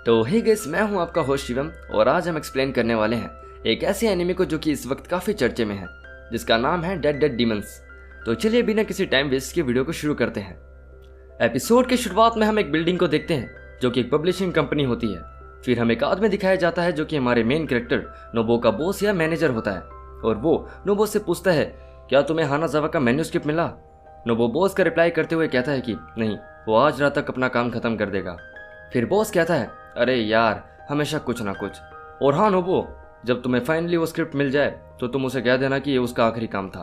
तो hey guys, मैं हूं आपका होस्ट शिवम और आज हम एक्सप्लेन करने वाले हैं एक ऐसे एनिमे को जो कि इस वक्त काफ़ी चर्चे में है, जिसका नाम है डेड डेड डीमंस। तो चलिए बिना किसी टाइम वेस्ट के वीडियो को शुरू करते हैं। एपिसोड की शुरुआत में हम एक बिल्डिंग को देखते हैं जो कि एक पब्लिशिंग कंपनी होती है। फिर हमें एक आदमी दिखाया जाता है जो कि हमारे मेन कैरेक्टर नोबो का बॉस या मैनेजर होता है और वो नोबो से पूछता है, क्या तुम्हें हानाजावा का मैन्यूस्क्रिप्ट मिला? नोबो बॉस का रिप्लाई करते हुए कहता है कि नहीं, वो आज रात तक अपना काम खत्म कर देगा। फिर बॉस कहता है, अरे यार, हमेशा कुछ ना कुछ। और हाँ नोबो, जब तुम्हें फाइनली वो स्क्रिप्ट मिल जाए तो तुम उसे कह देना कि ये उसका आखिरी काम था।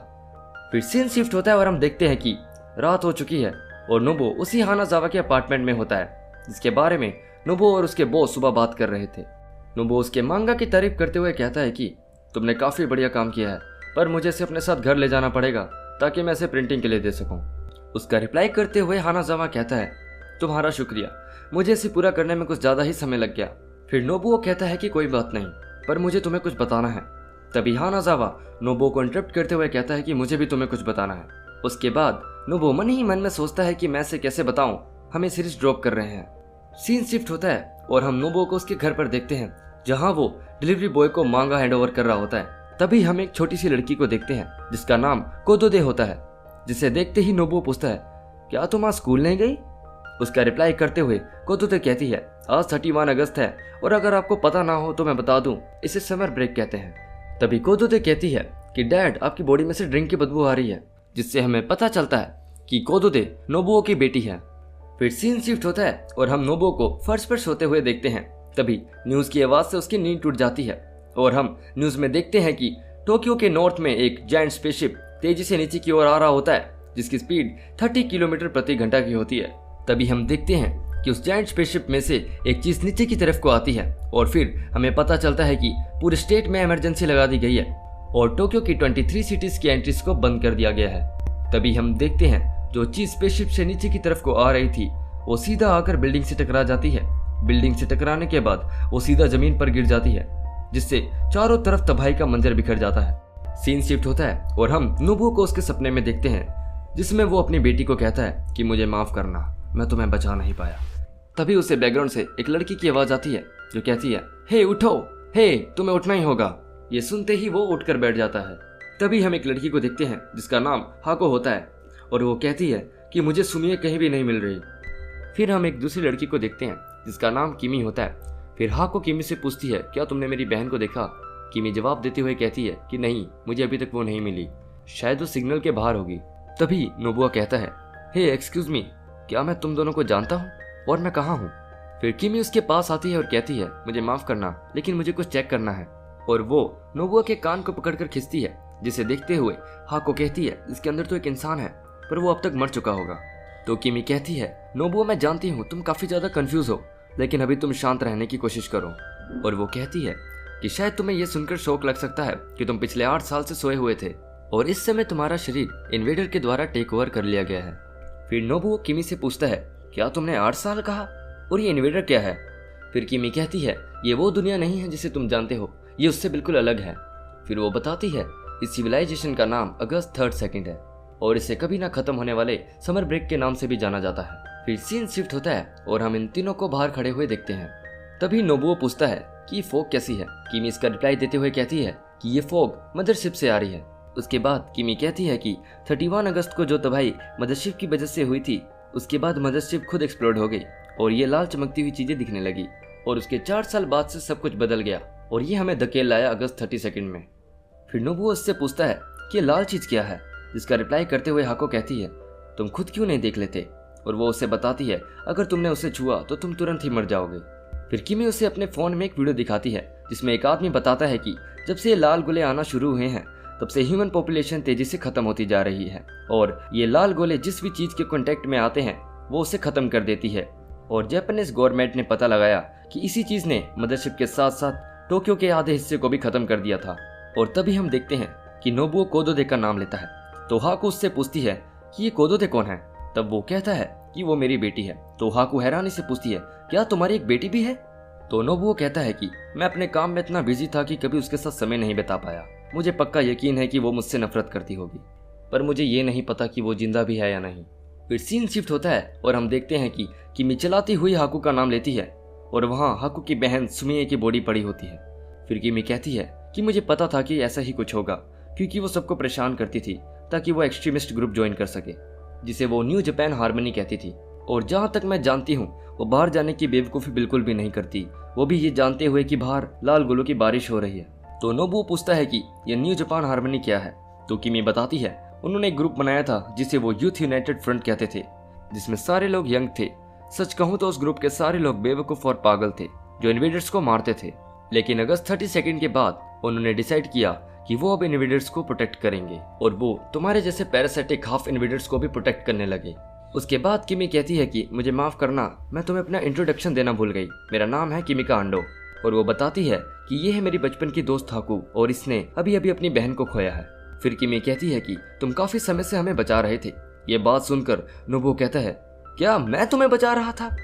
फिर सीन शिफ्ट होता है और हम देखते हैं कि रात हो चुकी है और नोबो उसी हानाजावा के अपार्टमेंट में होता है जिसके बारे में नोबो और उसके बॉस सुबह बात कर रहे थे। नोबो उसके मांगा की तारीफ करते हुए कहता है कि तुमने काफ़ी बढ़िया काम किया है, पर मुझे इसे अपने साथ घर ले जाना पड़ेगा ताकि मैं इसे प्रिंटिंग के लिए दे सकूं। उसका रिप्लाई करते हुए हानाजावा कहता है, तुम्हारा शुक्रिया, मुझे इसे पूरा करने में कुछ ज़्यादा ही समय लग गया। फिर नोबुओ कहता है कि कोई बात नहीं, पर मुझे तुम्हें कुछ बताना है। तभी हानाजावा नोबुओ को इंटरप्ट करते हुए कहता है कि मुझे भी तुम्हें कुछ बताना है। उसके बाद नोबुओ मन ही मन में सोचता है कि मैं इसे कैसे बताऊं, हमें सीरीज ड्रॉप कर रहे हैं। सीन शिफ्ट होता है और हम नोबुओ को उसके घर पर देखते हैं जहां वो डिलीवरी बॉय को मांगा हैंडओवर कर रहा होता है। तभी हम एक छोटी सी लड़की को देखते हैं जिसका नाम कोदोदे होता है, जिसे देखते ही नोबुओ पूछता है, क्या तुम आज स्कूल नहीं गई? उसका रिप्लाई करते हुए कोदोदे कहती है, आज 31 अगस्त है और अगर आपको पता ना हो तो मैं बता दूं, इसे समर ब्रेक कहते हैं। तभी कोदोदे कहती है कि डैड, आपकी बॉडी में से ड्रिंक की बदबू आ रही है, जिससे हमें पता चलता है कि कोदोदे नोबुओ की बेटी है। फिर सीन शिफ्ट होता है और हम नोबुओ को फर्श पर सोते हुए देखते हैं। तभी न्यूज की आवाज से उसकी नींद टूट जाती है और हम न्यूज में देखते हैं कि टोक्यो के नॉर्थ में एक जायंट स्पेसशिप तेजी से नीचे की ओर आ रहा होता है जिसकी स्पीड 30 किलोमीटर प्रति घंटा की होती है। तभी हम देखते हैं कि उस जायंट स्पेसशिप में से एक चीज नीचे की तरफ को आती है और फिर हमें पता चलता है कि पूरे स्टेट में इमरजेंसी लगा दी गई है और टोक्यो की 23 सिटीज की एंट्रीज को बंद कर दिया गया है। तभी हम देखते हैं जो चीज स्पेसशिप से नीचे की तरफ को आ रही थी वो सीधा आकर बिल्डिंग से टकरा जाती है। बिल्डिंग से टकराने के बाद वो सीधा जमीन पर गिर जाती है जिससे चारों तरफ तबाही का मंजर बिखर जाता है। सीन शिफ्ट होता है और हम नोबुओ को उसके सपने में देखते हैं जिसमें वो अपनी बेटी को कहता है कि मुझे माफ करना, मैं तुम्हें बचा नहीं पाया। तभी उसे बैकग्राउंड से एक लड़की की आवाज आती है जो कहती है, हे उठो, हे तुम्हें उठना ही होगा। ये सुनते ही वो उठकर बैठ जाता है। तभी हम एक लड़की को देखते हैं जिसका नाम हाको होता है और वो कहती है कि मुझे सुमिया कहीं भी नहीं मिल रही। फिर हम एक दूसरी लड़की को देखते हैं जिसका नाम किमी होता है। फिर हाको किमी से पूछती है, क्या तुमने मेरी बहन को देखा? किमी जवाब देते हुए कहती है कि नहीं, मुझे अभी तक वो नहीं मिली, शायद वो सिग्नल के बाहर होगी। तभी नोबुआ कहता है, हे एक्सक्यूज मी, क्या मैं तुम दोनों को जानता हूँ और मैं कहाँ हूँ? फिर किमी उसके पास आती है और कहती है, मुझे माफ करना, लेकिन मुझे कुछ चेक करना है। और वो नोबुआ के कान को पकड़कर खींचती है, जिसे देखते हुए हाको कहती है, इसके अंदर तो एक इंसान है पर वो अब तक मर चुका होगा। तो किमी कहती है, नोबुआ मैं जानती हूँ तुम काफी ज्यादा कंफ्यूज हो, लेकिन अभी तुम शांत रहने की कोशिश करो। और वो कहती है कि शायद तुम्हें यह सुनकर शौक लग सकता है कि तुम पिछले 8 साल से सोए हुए थे और इस समय तुम्हारा शरीर इन्वेडर के द्वारा टेक ओवर कर लिया गया है। फिर नोबुओ किमी से पूछता है, क्या तुमने 8 साल कहा और ये इन्वेडर क्या है? फिर किमी कहती है, ये वो दुनिया नहीं है जिसे तुम जानते हो, ये उससे बिल्कुल अलग है। फिर वो बताती है, इस सिविलाइजेशन का नाम अगस्त 3rd सेकंड है और इसे कभी ना खत्म होने वाले समर ब्रेक के नाम से भी जाना जाता है। फिर सीन शिफ्ट होता है और हम इन तीनों को बाहर खड़े हुए देखते हैं। तभी नोबुओ पूछता है कि ये फॉग कैसी है? किमी इसका रिप्लाई देते हुए कहती है कि ये फॉग मदरशिप से आ रही है। उसके बाद किमी कहती है कि 31 अगस्त को जो तबाही मदरशिप की वजह से हुई थी, उसके बाद मदरशिप खुद एक्सप्लोड हो गई और ये लाल चमकती हुई चीजें दिखने लगी और उसके 4 साल बाद से सब कुछ बदल गया और ये हमें धकेल लाया अगस्त 30 सेकंड में। फिर नोबुओ उससे पूछता है कि ये लाल चीज क्या है, जिसका रिप्लाई करते हुए हाको कहती है, तुम खुद क्यों नहीं देख लेते? और वो उसे बताती है, अगर तुमने उसे छुआ तो तुम तुरंत ही मर जाओगे। फिर किमी उसे अपने फोन में एक वीडियो दिखाती है जिसमें एक आदमी बताता है कि जब से ये लाल गोले आना शुरू हुए हैं तब से ह्यूमन पॉपुलेशन तेजी से खत्म होती जा रही है और ये लाल गोले जिस भी चीज के कांटेक्ट में आते हैं वो उसे खत्म कर देती है। और जापानीज गवर्नमेंट ने पता लगाया कि इसी चीज ने मदरशिप के साथ साथ टोक्यो के आधे हिस्से को भी खत्म कर दिया था। और तभी हम देखते हैं कि नोबुओ कोदोदे का नाम लेता है। तो हाको उससे पूछती है कि ये कोदोदे कौन है? तब वो कहता है कि वो मेरी बेटी है। तो हाको हैरानी से पूछती है, क्या तुम्हारी एक बेटी भी है? तो नोबुओ कहता है कि मैं अपने काम में इतना बिजी था कि कभी उसके साथ समय नहीं बिता पाया। मुझे पक्का यकीन है कि वो मुझसे नफरत करती होगी, पर मुझे ये नहीं पता कि वो जिंदा भी है या नहीं। फिर सीन शिफ्ट होता है और हम देखते हैं कि किमी चलाती हुई हाको का नाम लेती है और वहाँ हाकू की बहन सुमिए की बॉडी पड़ी होती है। फिर किमी कहती है कि मुझे पता था कि ऐसा ही कुछ होगा, क्योंकि वो सबको परेशान करती थी ताकि वो एक्सट्रीमिस्ट ग्रुप ज्वाइन कर सके, जिसे वो न्यू जापान हार्मनी कहती थी। और जहाँ तक मैं जानती हूँ वो बाहर जाने की बेवकूफ़ी बिल्कुल भी नहीं करती, वो भी ये जानते हुए कि बाहर लाल गोलों की बारिश हो रही है। तो नोबुओ पूछता है कि ये न्यू जापान हार्मनी क्या है, तो किमी बताती है उन्होंने एक ग्रुप बनाया था जिसे वो यूथ यूनाइटेड फ्रंट कहते थे, जिसमें सारे लोग यंग थे। सच कहूँ तो उस ग्रुप के सारे लोग बेवकूफ़ और पागल थे जो इन्वेडर्स को मारते थे। लेकिन अगस्त 32 के बाद उन्होंने डिसाइड किया कि वो अब इन्वेडर्स को प्रोटेक्ट करेंगे, और वो तुम्हारे जैसे पैरासाइटिक हाफ इन्वेडर्स को भी प्रोटेक्ट करने लगे। उसके बाद किमी कहती है कि मुझे माफ करना, मैं तुम्हें अपना इंट्रोडक्शन देना भूल गई, मेरा नाम है किमिका अंडो। और वो बताती है कि ये है मेरी बचपन की दोस्त हाकू और इसने अभी अभी अपनी बहन को खोया है। फिर किमी कहती है कि तुम काफी समय से हमें बचा रहे थे। ये बात सुनकर नोबुओ कहता है क्या मैं तुम्हें बचा रहा था?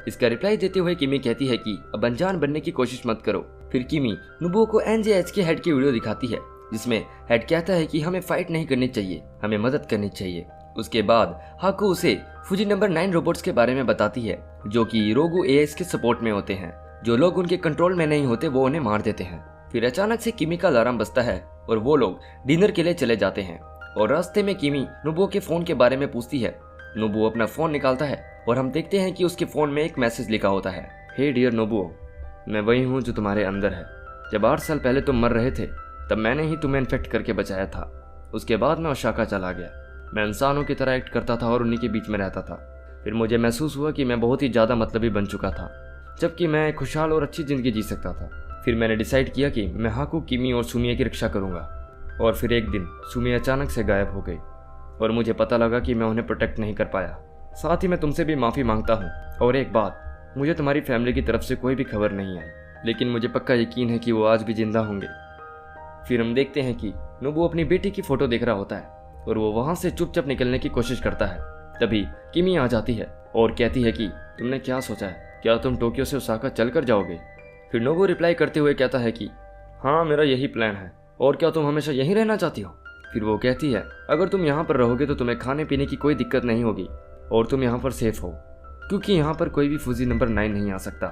इसका रिप्लाई देते हुए किमी कहती है कि अब अनजान बनने की कोशिश मत करो। फिर किमी नोबुओ को एनजेएच के हेड की वीडियो दिखाती है जिसमें हेड कहता है कि हमें फाइट नहीं करनी चाहिए, हमें मदद करनी चाहिए। उसके बाद हाकू उसे फुजी नंबर 9 रोबोट्स के बारे में बताती है जो कि रोगू एएस के सपोर्ट में होते हैं। जो लोग उनके कंट्रोल में नहीं होते वो उन्हें मार देते हैं। फिर अचानक से किमी का अलार्म बजता है और वो लोग डिनर के लिए चले जाते हैं। और रास्ते में किमी नोबुओ के फोन के बारे में पूछती है। नोबुओ अपना फोन निकालता है और हम देखते हैं कि उसके फोन में एक मैसेज लिखा होता है, हे डियर नोबुओ, मैं वही हूँ जो तुम्हारे अंदर है। जब 8 साल पहले तुम मर रहे थे तब मैंने ही तुम्हें इन्फेक्ट करके बचाया था। उसके बाद मैं ओसाका चला गया। मैं इंसानों की तरह एक्ट करता था और उन्हीं के बीच में रहता था। फिर मुझे महसूस हुआ कि मैं बहुत ही ज़्यादा मतलबी बन चुका था, जबकि मैं एक खुशहाल और अच्छी ज़िंदगी जी सकता था। फिर मैंने डिसाइड किया कि मैं हाकू, किमी और सुमिया की रक्षा करूंगा। और फिर एक दिन सुमिया अचानक से गायब हो गई और मुझे पता लगा कि मैं उन्हें प्रोटेक्ट नहीं कर पाया। साथ ही मैं तुमसे भी माफ़ी मांगता हूँ। और एक बात, मुझे तुम्हारी फैमिली की तरफ से कोई भी खबर नहीं आई, लेकिन मुझे पक्का यकीन है कि वो आज भी जिंदा होंगे। फिर हम देखते हैं कि नोबुओ अपनी बेटी की फ़ोटो देख रहा होता है और वो वहाँ से चुपचाप निकलने की कोशिश करता है। तभी किमी आ जाती है और कहती है कि तुमने क्या सोचा है, क्या तुम टोक्यो से ओसाका चल कर जाओगे? फिर नोबुओ रिप्लाई करते हुए कहता है कि हाँ, मेरा यही प्लान है। और क्या तुम हमेशा यहीं रहना चाहती हो? फिर वो कहती है अगर तुम यहाँ पर रहोगे तो तुम्हें खाने पीने की कोई दिक्कत नहीं होगी और तुम यहाँ पर सेफ हो, क्योंकि यहाँ पर कोई भी फुजी नंबर 9 नहीं आ सकता।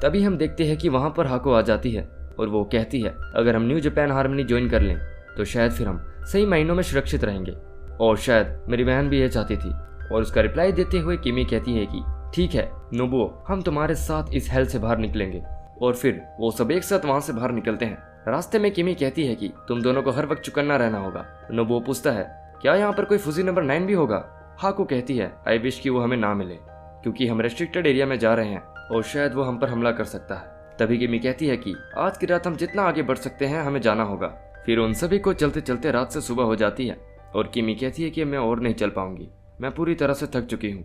तभी हम देखते हैं कि वहाँ पर हाको आ जाती है और वो कहती है अगर हम न्यू जापान हार्मनी ज्वाइन कर लें तो शायद फिर हम सही महीनों में सुरक्षित रहेंगे, और शायद मेरी बहन भी यह चाहती थी। और उसका रिप्लाई देते हुए किमी कहती है कि ठीक है नोबुओ, हम तुम्हारे साथ इस हेल से बाहर निकलेंगे। और फिर वो सब एक साथ वहाँ से बाहर निकलते हैं। रास्ते में किमी कहती है कि तुम दोनों को हर वक्त चुकन्ना रहना होगा। नोबुओ पूछता है क्या यहाँ पर कोई फुजी नंबर 9 भी होगा? हाको कहती है आई विश कि वो हमें ना मिले, क्योंकि हम रेस्ट्रिक्टेड एरिया में जा रहे हैं और शायद वो हम पर हमला कर सकता है। तभी किमी कहती है कि आज की रात हम जितना आगे बढ़ सकते हैं हमें जाना होगा। फिर उन सभी को चलते चलते रात से सुबह हो जाती है और किमी कहती है कि मैं और नहीं चल पाऊंगी, मैं पूरी तरह से थक चुकी हूँ।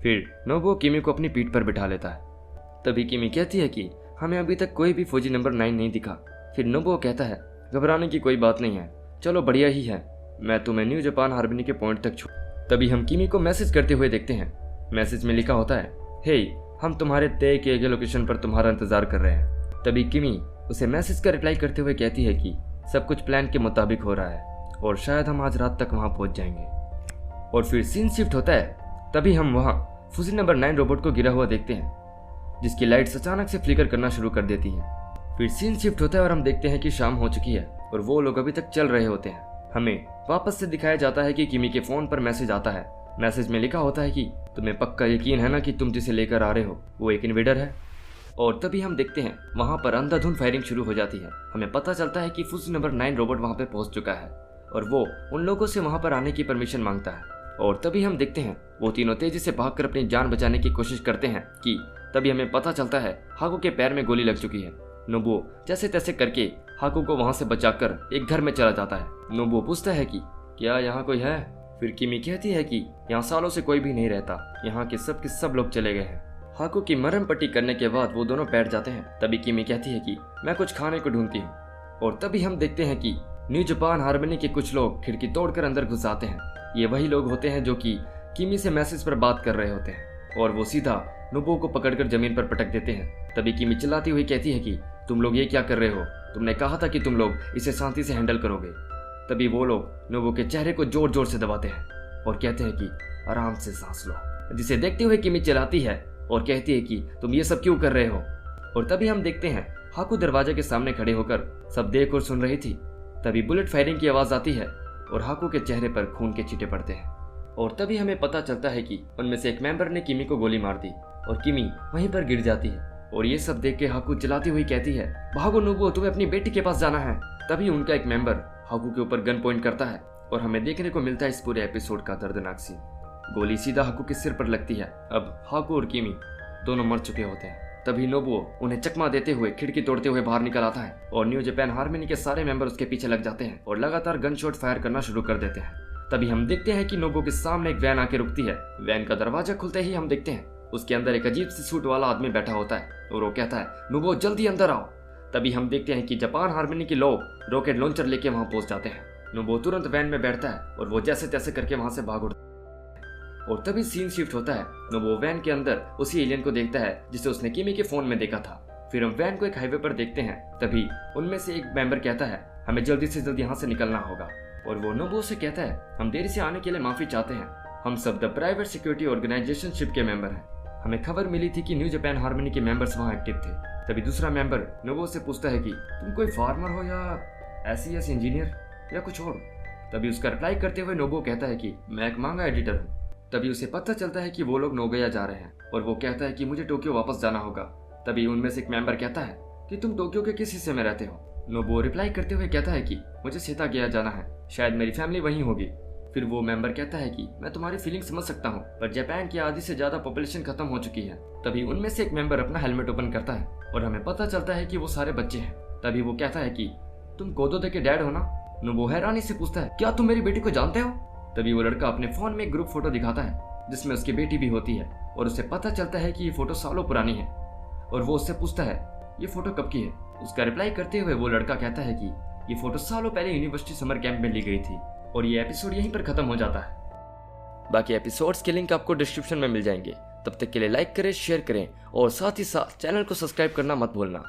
फिर नोबुओ किमी को अपनी पीठ पर बिठा लेता है। तभी किमी कहती है कि हमें अभी तक कोई भी फौजी नंबर 9 नहीं दिखा। फिर नोबुओ कहता है घबराने की कोई बात नहीं है, चलो बढ़िया ही है, मैं तुम्हें न्यू जापान हार्मनी के पॉइंट तक छोड़। तभी हम किमी को मैसेज करते हुए देखते हैं। मैसेज में लिखा होता है हे हम तुम्हारे तय किए गए लोकेशन पर तुम्हारा इंतजार कर रहे हैं। तभी किमी उसे मैसेज का रिप्लाई करते हुए कहती है कि सब कुछ प्लान के मुताबिक हो रहा है और शायद हम आज रात तक वहां पहुंच जाएंगे। और फिर सीन शिफ्ट होता है। तभी हम वहां फुजी नंबर 9 रोबोट को गिरा हुआ देखते हैं, जिसकी लाइट्स अचानक से फ्लिकर करना शुरू कर देती हैं। फिर सीन शिफ्ट होता है और हम देखते हैं कि शाम हो चुकी है और वो लोग अभी तक चल रहे होते हैं। हमें वापस से दिखाया जाता है कि किमी के फोन पर मैसेज आता है। मैसेज में लिखा होता है कि तुम्हें पक्का यकीन है ना कि तुम जिसे लेकर आ रहे हो वो एक इन्वेडर है। और तभी हम देखते हैं वहां पर अंधाधुंध फायरिंग शुरू हो जाती है। हमें पता चलता है कि फुजी नंबर 9 रोबोट वहां पर पहुंच चुका है और वो उन लोगों से वहां पर आने की परमिशन मांगता है। और तभी हम देखते हैं वो तीनों तेजी से भागकर अपनी जान बचाने की कोशिश करते हैं कि तभी हमें पता चलता है हाको के पैर में गोली लग चुकी है। नोबुओ जैसे तैसे करके हाको को वहां से बचाकर एक घर में चला जाता है। नोबुओ पूछता है कि क्या यहाँ कोई है? फिर किमी कहती है कि यहाँ सालों से कोई भी नहीं रहता, यहाँ के सब लोग चले गए हैं। हाको की मरहम पट्टी करने के बाद वो दोनों बैठ जाते हैं। तभी किमी कहती है कि मैं कुछ खाने को ढूंढती हूँ। और तभी हम देखते हैं कि न्यू जापान हार्मनी के कुछ लोग खिड़की तोड़कर अंदर घुस आते हैं। ये वही लोग होते हैं जो कि किमी से मैसेज पर बात कर रहे होते हैं और वो सीधा नोबुओ को पकड़कर जमीन पर पटक देते हैं। तभी किमी चिल्लाती हुई कहती है कि तुम लोग ये क्या कर रहे हो? तुमने कहा था कि तुम लोग इसे शांति से हैंडल करोगे। तभी वो लोग नोबुओ के चेहरे को जोर जोर से दबाते हैं और कहते हैं कि आराम से सांस लो, जिसे देखते हुए किमी चिल्लाती है और कहती है कि तुम ये सब क्यों कर रहे हो? और तभी हम देखते हैं हाकू दरवाजे के सामने खड़े होकर सब देख और सुन रही थी। तभी बुलेट फायरिंग की आवाज आती है और हाकू के चेहरे पर खून के छींटे पड़ते हैं। और तभी हमें पता चलता है कि उनमें से एक मेंबर ने किमी को गोली मार दी और किमी वहीं पर गिर जाती है। और ये सब देख के हाकू चिल्लाती हुई कहती है, भागो नोबुओ, तुम्हें अपनी बेटी के पास जाना है। तभी उनका एक मेंबर हाकू के ऊपर गन पॉइंट करता है और हमें देखने को मिलता है इस पूरे एपिसोड का दर्दनाक सीन। गोली सीधा हाकू के सिर पर लगती है। अब हाकू और किमी दोनों मर चुके होते हैं। तभी नोबुओ उन्हें चकमा देते हुए खिड़की तोड़ते हुए बाहर निकल आता है और न्यू जापान हार्मनी के सारे मेंबर उसके पीछे लग जाते हैं और लगातार गन शॉट फायर करना शुरू कर देते हैं। तभी हम देखते हैं कि नोबुओ के सामने एक वैन आके रुकती है। वैन का दरवाजा खुलते ही हम देखते हैं उसके अंदर एक अजीब सी सूट वाला आदमी बैठा होता है और वो कहता है, नोबुओ जल्दी अंदर आओ। तभी हम देखते हैं कि जापान हार्मनी के लोग रॉकेट लॉन्चर लेके वहां पहुंच जाते हैं। नोबुओ तुरंत वैन में बैठता है और वो जैसे तैसे करके वहां से भाग उठता है। और तभी सीन शिफ्ट होता है। नोबुओ वैन के अंदर उसी एलियन को देखता है जिसे उसने किमी के फोन में देखा था। फिर हम वैन को एक हाईवे पर देखते हैं। तभी उनमें से एक मेंबर कहता है, हमें जल्दी से जल्दी यहाँ से निकलना होगा। और वो नोबुओ से कहता है, हम देरी से आने के लिए माफी चाहते हैं, हम सब the private security organisation ship के मेंबर हैं। हमें खबर मिली थी कि न्यू जापान हार्मनी के मेंबर्स वहाँ एक्टिव थे। तभी दूसरा मेंबर नोबुओ से पूछता है कि तुम कोई फार्मर हो या SES इंजीनियर या कुछ और। तभी उसका रिप्लाई करते हुए नोबुओ कहता है कि मैं एक मांगा एडिटर हूँ। तभी उसे पता चलता है कि वो लोग नोगोया जा रहे हैं और वो कहता है कि मुझे टोक्यो वापस जाना होगा। तभी उनमें से एक मेंबर कहता है कि तुम टोक्यो के किस हिस्से में रहते हो। नोबुओ रिप्लाई करते हुए कहता है कि मुझे सेतागेया जाना है, शायद मेरी फैमिली वहीं होगी। फिर वो मेंबर कहता है कि मैं तुम्हारी फीलिंग समझ सकता हूँ, पर जापान की आधी से ज्यादा पॉपुलेशन खत्म हो चुकी है। तभी उनमें से एक मेंबर अपना हेलमेट ओपन करता है और हमें पता चलता है कि वो सारे बच्चे हैं। तभी वो कहता है कि तुम कोदोदे के डैड हो ना। नोबुओ हैरानी से पूछता है, क्या तुम मेरी बेटी को जानते हो। तभी वो लड़का अपने फोन में एक ग्रुप फोटो दिखाता है जिसमें उसकी बेटी भी होती है और उसे पता चलता है कि ये फोटो सालों पुरानी है। और वो उससे पूछता है, ये फोटो कब की है। उसका रिप्लाई करते हुए वो लड़का कहता है कि ये फोटो सालों पहले यूनिवर्सिटी समर कैंप में ली गई थी। और ये एपिसोड यहीं पर खत्म हो जाता है। बाकी एपिसोड्स के लिंक आपको डिस्क्रिप्शन में मिल जाएंगे। तब तक के लिए लाइक करें, शेयर करें और साथ ही साथ चैनल को सब्सक्राइब करना मत भूलना।